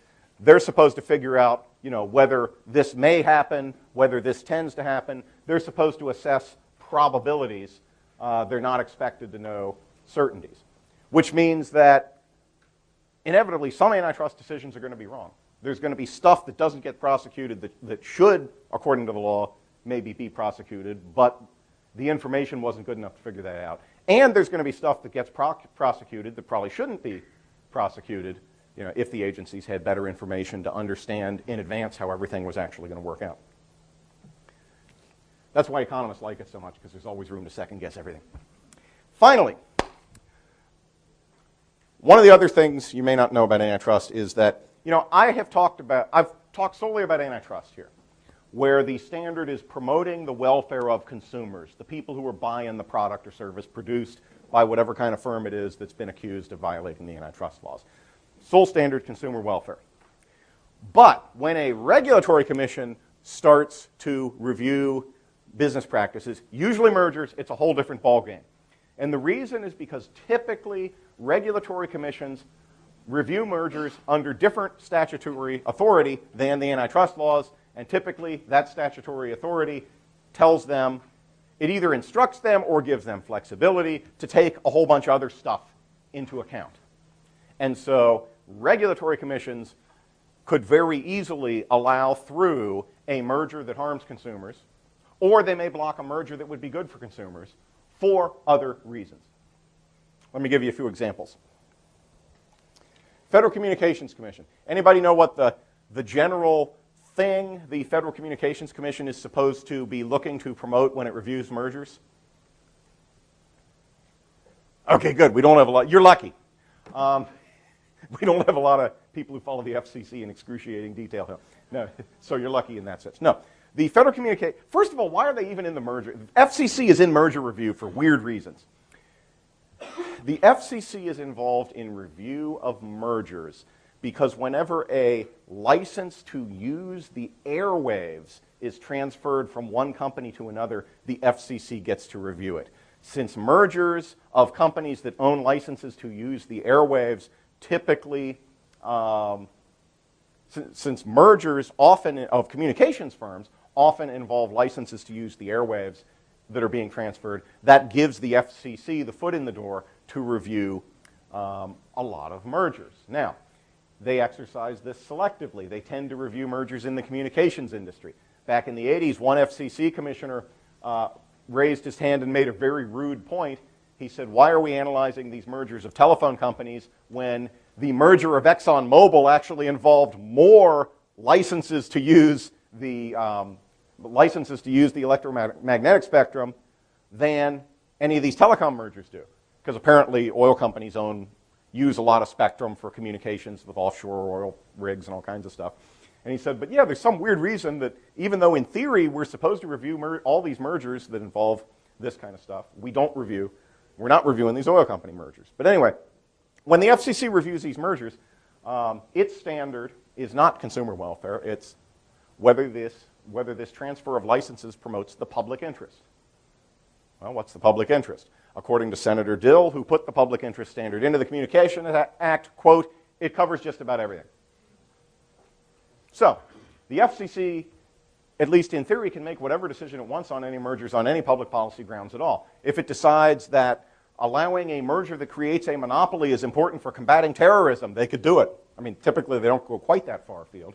they're supposed to figure out, whether this may happen, whether this tends to happen. They're supposed to assess probabilities. They're not expected to know certainties, which means that inevitably some antitrust decisions are going to be wrong. There's going to be stuff that doesn't get prosecuted that should, according to the law, maybe be prosecuted, but the information wasn't good enough to figure that out. And there's going to be stuff that gets prosecuted that probably shouldn't be prosecuted, if the agencies had better information to understand in advance how everything was actually going to work out. That's why economists like it so much, because there's always room to second guess everything. Finally, one of the other things you may not know about antitrust is that, I've talked solely about antitrust here, where the standard is promoting the welfare of consumers, the people who are buying the product or service produced by whatever kind of firm it is that's been accused of violating the antitrust laws. Sole standard, consumer welfare. But when a regulatory commission starts to review business practices, usually mergers, it's a whole different ballgame. And the reason is because typically regulatory commissions review mergers under different statutory authority than the antitrust laws, and typically that statutory authority tells them, it either instructs them or gives them flexibility to take a whole bunch of other stuff into account. And so regulatory commissions could very easily allow through a merger that harms consumers, or they may block a merger that would be good for consumers for other reasons. Let me give you a few examples. Federal Communications Commission. Anybody know what the general thing the Federal Communications Commission is supposed to be looking to promote when it reviews mergers? Okay, good. We don't have a lot. You're lucky. We don't have a lot of people who follow the FCC in excruciating detail. No, so you're lucky in that sense. No, the Federal Communications. First of all, why are they even in the merger? FCC is in merger review for weird reasons. The FCC is involved in review of mergers because whenever a license to use the airwaves is transferred from one company to another, the FCC gets to review it. Since mergers of companies that own licenses to use the airwaves typically, since mergers often of communications firms often involve licenses to use the airwaves that are being transferred, that gives the FCC the foot in the door to review a lot of mergers. Now, they exercise this selectively. They tend to review mergers in the communications industry. Back in the 80s, one FCC commissioner raised his hand and made a very rude point. He said, why are we analyzing these mergers of telephone companies when the merger of ExxonMobil actually involved more licenses to use the electromagnetic spectrum than any of these telecom mergers do, because apparently oil companies use a lot of spectrum for communications with offshore oil rigs and all kinds of stuff. And he said, but yeah, there's some weird reason that even though in theory we're supposed to review all these mergers that involve this kind of stuff, we're not reviewing these oil company mergers. But anyway, when the FCC reviews these mergers, its standard is not consumer welfare. It's whether this transfer of licenses promotes the public interest. Well, what's the public interest? According to Senator Dill, who put the public interest standard into the Communication Act, quote, it covers just about everything. So, the FCC, at least in theory, can make whatever decision it wants on any mergers on any public policy grounds at all. If it decides that allowing a merger that creates a monopoly is important for combating terrorism, they could do it. I mean, typically they don't go quite that far afield.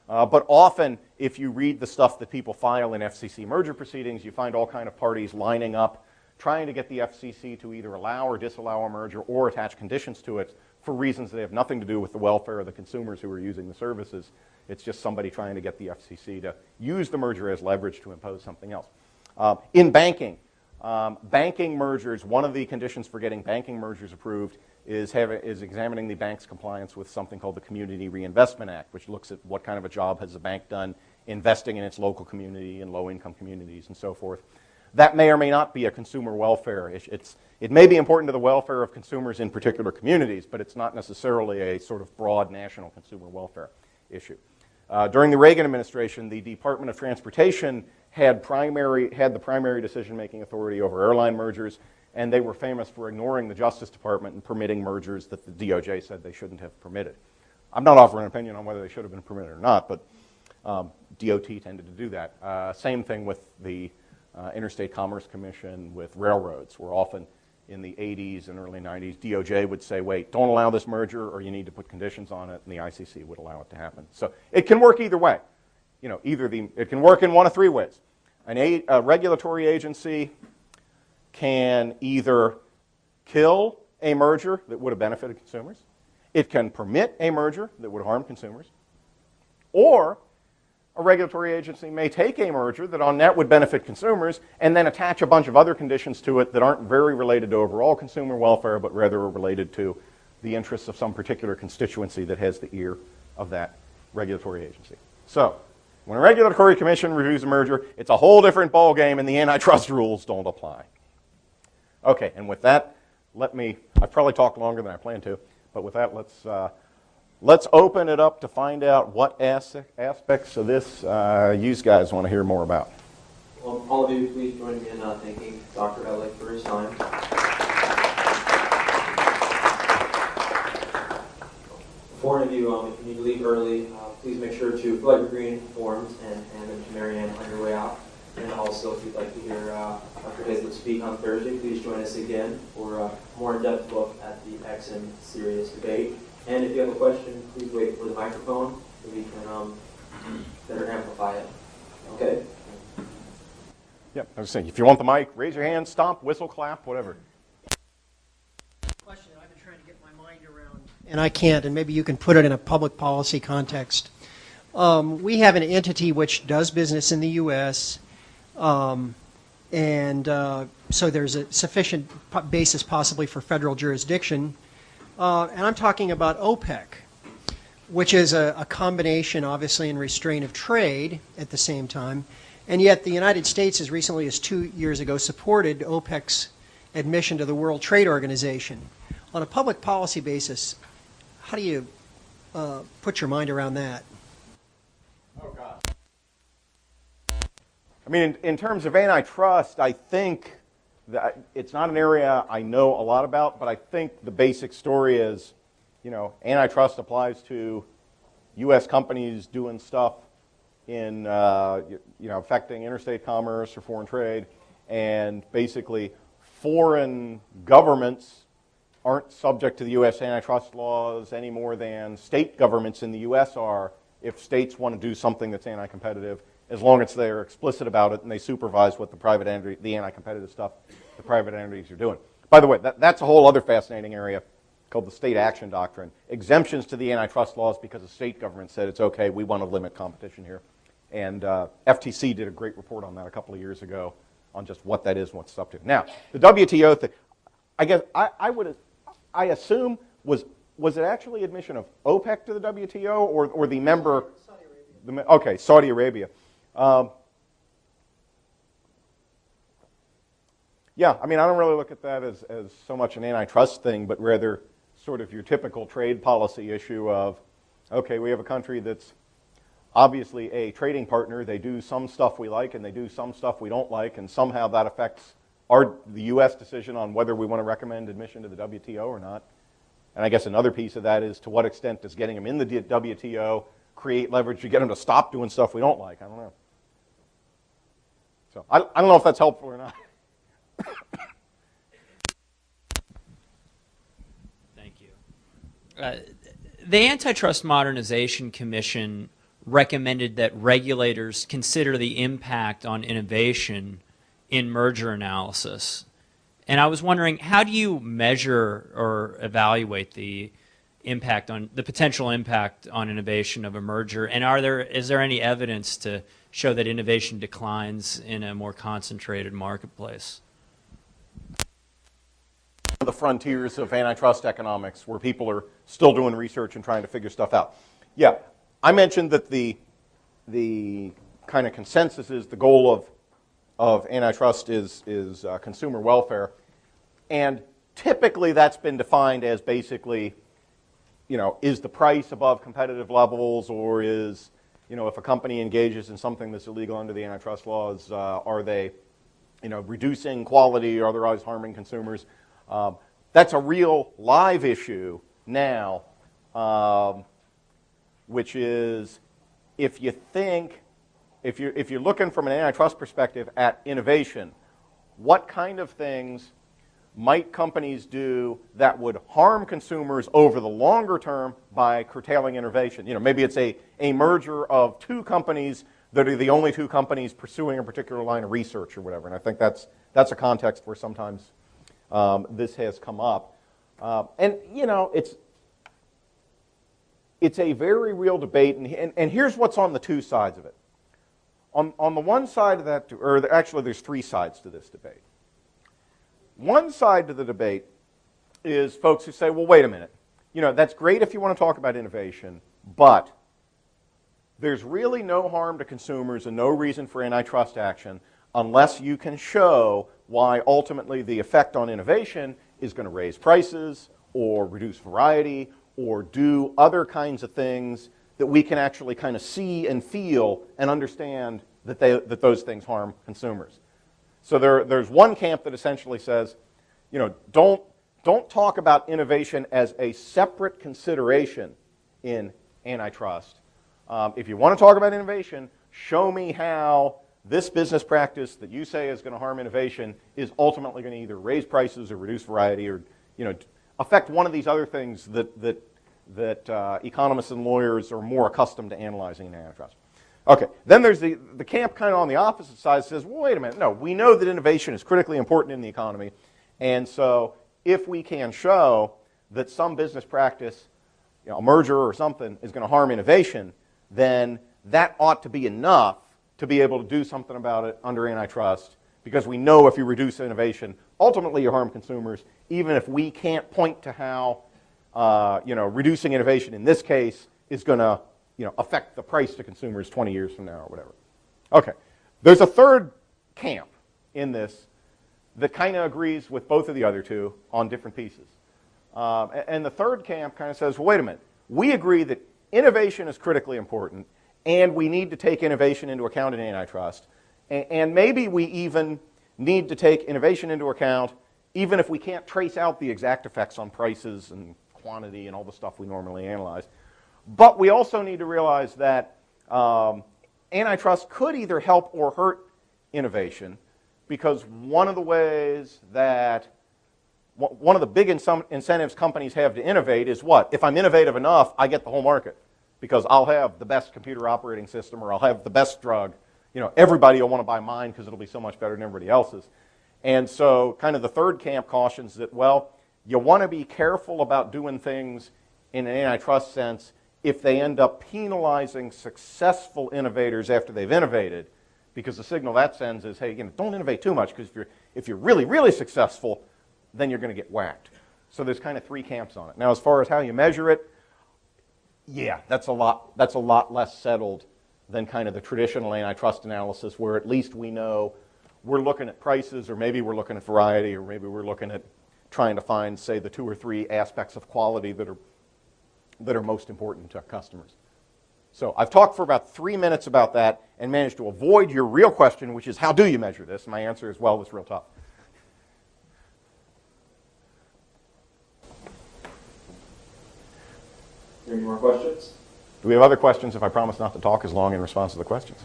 But often, if you read the stuff that people file in FCC merger proceedings, you find all kind of parties lining up, trying to get the FCC to either allow or disallow a merger or attach conditions to it for reasons that have nothing to do with the welfare of the consumers who are using the services. It's just somebody trying to get the FCC to use the merger as leverage to impose something else. In banking, banking mergers, one of the conditions for getting banking mergers approved is examining the bank's compliance with something called the Community Reinvestment Act, which looks at what kind of a job has the bank done investing in its local community and low-income communities and so forth. That may or may not be a consumer welfare issue. It may be important to the welfare of consumers in particular communities, but it's not necessarily a sort of broad national consumer welfare issue. During the Reagan administration, the Department of Transportation had the primary decision-making authority over airline mergers, and they were famous for ignoring the Justice Department and permitting mergers that the DOJ said they shouldn't have permitted. I'm not offering an opinion on whether they should have been permitted or not, but DOT tended to do that. Same thing with the Interstate Commerce Commission with railroads, where often in the 80s and early 90s, DOJ would say, wait, don't allow this merger or you need to put conditions on it, and the ICC would allow it to happen. So it can work either way. It can work in one of three ways. A regulatory agency can either kill a merger that would have benefited consumers, it can permit a merger that would harm consumers, or a regulatory agency may take a merger that on net would benefit consumers and then attach a bunch of other conditions to it that aren't very related to overall consumer welfare, but rather are related to the interests of some particular constituency that has the ear of that regulatory agency. So, when a regulatory commission reviews a merger, it's a whole different ballgame and the antitrust rules don't apply. Okay, and with that, I've probably talked longer than I planned to, but with that, let's open it up to find out what aspects of this you guys want to hear more about.
Well, all of you, please join me in thanking Dr. Ellig for his time. For any of you, if you need to leave early, please make sure to fill out your green forms and hand them to Marianne on your way out. And also, if you'd like to hear Dr. Hazlett speak on Thursday, please join us again for a more in-depth look at the Xm Sirius debate. And if you have a question, please wait for the microphone so we can better amplify it. Okay?
Yep, I was saying, if you want the mic, raise your hand, stomp, whistle, clap, whatever.
Question I've been trying to get my mind around, and I can't, and maybe you can put it in a public policy context. We have an entity which does business in the U.S., so there's a sufficient basis possibly for federal jurisdiction. And I'm talking about OPEC, which is a combination, obviously, and restraint of trade at the same time. And yet the United States, as recently as 2 years ago, supported OPEC's admission to the World Trade Organization. On a public policy basis, how do you put your mind around that?
Oh, God. I mean, in terms of antitrust, I think that it's not an area I know a lot about, but I think the basic story is, antitrust applies to U.S. companies doing stuff in, affecting interstate commerce or foreign trade, and basically foreign governments aren't subject to the U.S. antitrust laws any more than state governments in the U.S. are if states want to do something that's anti-competitive, as long as they're explicit about it and they supervise what the anti-competitive stuff the private entities are doing. By the way, that's a whole other fascinating area. called the state action doctrine, exemptions to the antitrust laws because the state government said it's okay, we want to limit competition here. And FTC did a great report on that a couple of years ago on just what that is and what's up to. Now, the WTO thing, I guess I assume, was it actually admission of OPEC to the WTO or the member?
Saudi Arabia.
Okay, Saudi Arabia. Yeah, I mean, I don't really look at that as so much an antitrust thing, but rather sort of your typical trade policy issue of, okay, we have a country that's obviously a trading partner. They do some stuff we like and they do some stuff we don't like, and somehow that affects the U.S. decision on whether we want to recommend admission to the WTO or not. And I guess another piece of that is to what extent does getting them in the WTO create leverage to get them to stop doing stuff we don't like? I don't know. So I don't know if that's helpful or not.
Thank you. The Antitrust Modernization Commission recommended that regulators consider the impact on innovation in merger analysis. And I was wondering, how do you measure or evaluate the potential impact on innovation of a merger? And is there any evidence to show that innovation declines in a more concentrated marketplace?
The frontiers of antitrust economics, where people are still doing research and trying to figure stuff out. Yeah, I mentioned that the kind of consensus is the goal of antitrust is consumer welfare, and typically that's been defined as basically, is the price above competitive levels, or is, if a company engages in something that's illegal under the antitrust laws, are they, reducing quality or otherwise harming consumers? That's a real live issue now, which is if you're looking from an antitrust perspective at innovation, what kind of things might companies do that would harm consumers over the longer term by curtailing innovation? Maybe it's a merger of two companies that are the only two companies pursuing a particular line of research or whatever. And I think that's a context where sometimes this has come up. It's a very real debate, and here's what's on the two sides of it. On the one side of that, or actually there's three sides to this debate. One side to the debate is folks who say, well, wait a minute. That's great if you want to talk about innovation, but there's really no harm to consumers and no reason for antitrust action unless you can show why ultimately the effect on innovation is going to raise prices or reduce variety or do other kinds of things that we can actually kind of see and feel and understand that those things harm consumers. So there's one camp that essentially says, don't talk about innovation as a separate consideration in antitrust. If you want to talk about innovation, show me how this business practice that you say is going to harm innovation is ultimately going to either raise prices or reduce variety or affect one of these other things that economists and lawyers are more accustomed to analyzing in antitrust. Okay, then there's the camp kind of on the opposite side says, well, wait a minute, no, we know that innovation is critically important in the economy, and so if we can show that some business practice, a merger or something, is going to harm innovation, then that ought to be enough to be able to do something about it under antitrust, because we know if you reduce innovation, ultimately you harm consumers, even if we can't point to how reducing innovation in this case is going to affect the price to consumers 20 years from now or whatever. Okay, there's a third camp in this that kind of agrees with both of the other two on different pieces. And the third camp kind of says, well, wait a minute, we agree that innovation is critically important and we need to take innovation into account in antitrust. And maybe we even need to take innovation into account even if we can't trace out the exact effects on prices and quantity and all the stuff we normally analyze. But we also need to realize that antitrust could either help or hurt innovation, because one of the big incentives companies have to innovate is what? If I'm innovative enough, I get the whole market, because I'll have the best computer operating system or I'll have the best drug. Everybody will want to buy mine because it'll be so much better than everybody else's. And so kind of the third camp cautions that, well, You want to be careful about doing things in an antitrust sense if they end up penalizing successful innovators after they've innovated, because the signal that sends is, hey, don't innovate too much, because if you're really, really successful, then you're going to get whacked. So there's kind of three camps on it. Now, as far as how you measure it, yeah, that's a lot less settled than kind of the traditional antitrust analysis, where at least we know we're looking at prices, or maybe we're looking at variety, or maybe we're looking at trying to find, say, the 2 or 3 aspects of quality that are most important to our customers. So I've talked for about 3 minutes about that and managed to avoid your real question, which is, how do you measure this? And my answer is, well, it's real tough.
Are there any more questions?
Do we have other questions if I promise not to talk as long in response to the questions?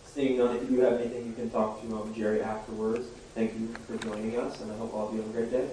Seeing none, if you have anything, you can talk to Jerry afterwards. Thank you for joining us, and I hope all of you have a great day.